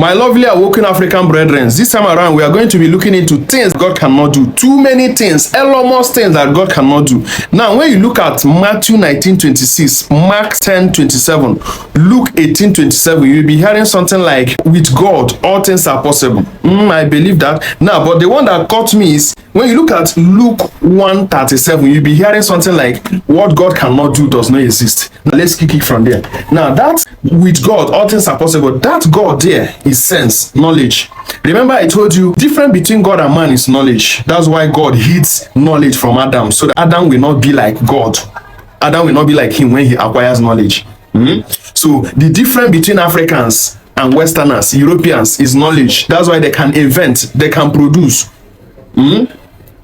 My lovely awoken African brethren, this time around we are going to be looking into things God cannot do. Too many things, enormous things that God cannot do. Now, when you look at Matthew 19:26, Mark 10:27, Luke 18:27, you'll be hearing something like, with God, all things are possible. I believe that. Now, but the one that caught me is, when you look at Luke 1:37, you'll be hearing something like, what God cannot do does not exist. Now, let's kick it from there. Now, that with God, all things are possible. That God there is sense, knowledge. Remember, I told you, difference between God and man is knowledge. That's why God hid knowledge from Adam, so that Adam will not be like God. Adam will not be like him when he acquires knowledge. So the difference between Africans and Westerners, Europeans, is knowledge. That's why they can invent, they can produce.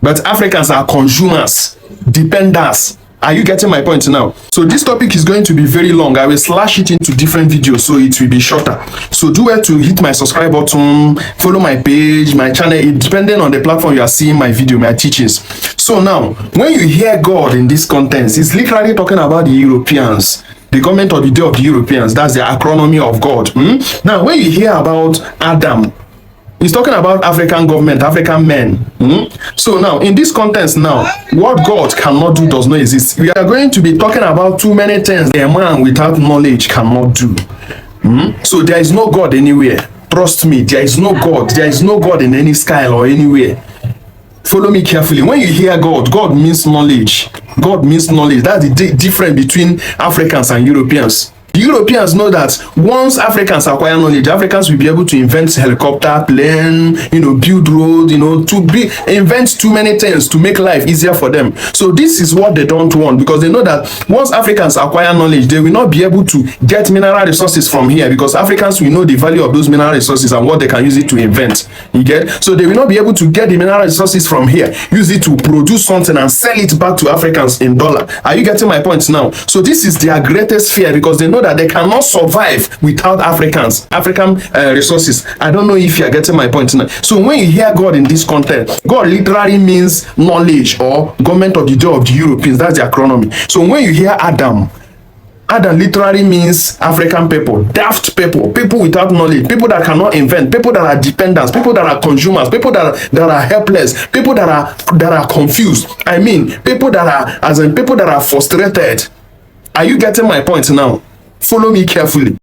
But Africans are consumers, dependers. Are you getting my point now? So this topic is going to be very long. I will slash it into different videos so it will be shorter. So do well to hit my subscribe button, follow my page, my channel, depending on the platform you are seeing my video, my teachings. So now, when you hear God in this context, it's literally talking about the Europeans, the government of the day of the Europeans. That's the acronym of God. Now, when you hear about Adam, he's talking about African government, African men. So now, in this context now, what God cannot do does not exist. We are going to be talking about too many things a man without knowledge cannot do. So there is no God anywhere. Trust me, there is no God. There is no God in any sky or anywhere. Follow me carefully. When you hear God, God means knowledge. God means knowledge. That's the difference between Africans and Europeans. The Europeans know that once Africans acquire knowledge, Africans will be able to invent helicopter, plane, build road, invent too many things to make life easier for them. So this is what they don't want, because they know that once Africans acquire knowledge, they will not be able to get mineral resources from here, because Africans will know the value of those mineral resources and what they can use it to invent. You get? So they will not be able to get the mineral resources from here, use it to produce something and sell it back to Africans in dollar. Are you getting my point now? So this is their greatest fear, because they know that they cannot survive without African resources. I don't know if you are getting my point now. So when you hear God in this context, God literally means knowledge, or government of the day of the Europeans. That's the acronym. So when you hear Adam literally means African people, daft people, people without knowledge, people that cannot invent, people that are dependents, people that are consumers, people that are helpless, people that are confused. I mean, people that are frustrated. Are you getting my point now? Follow me carefully.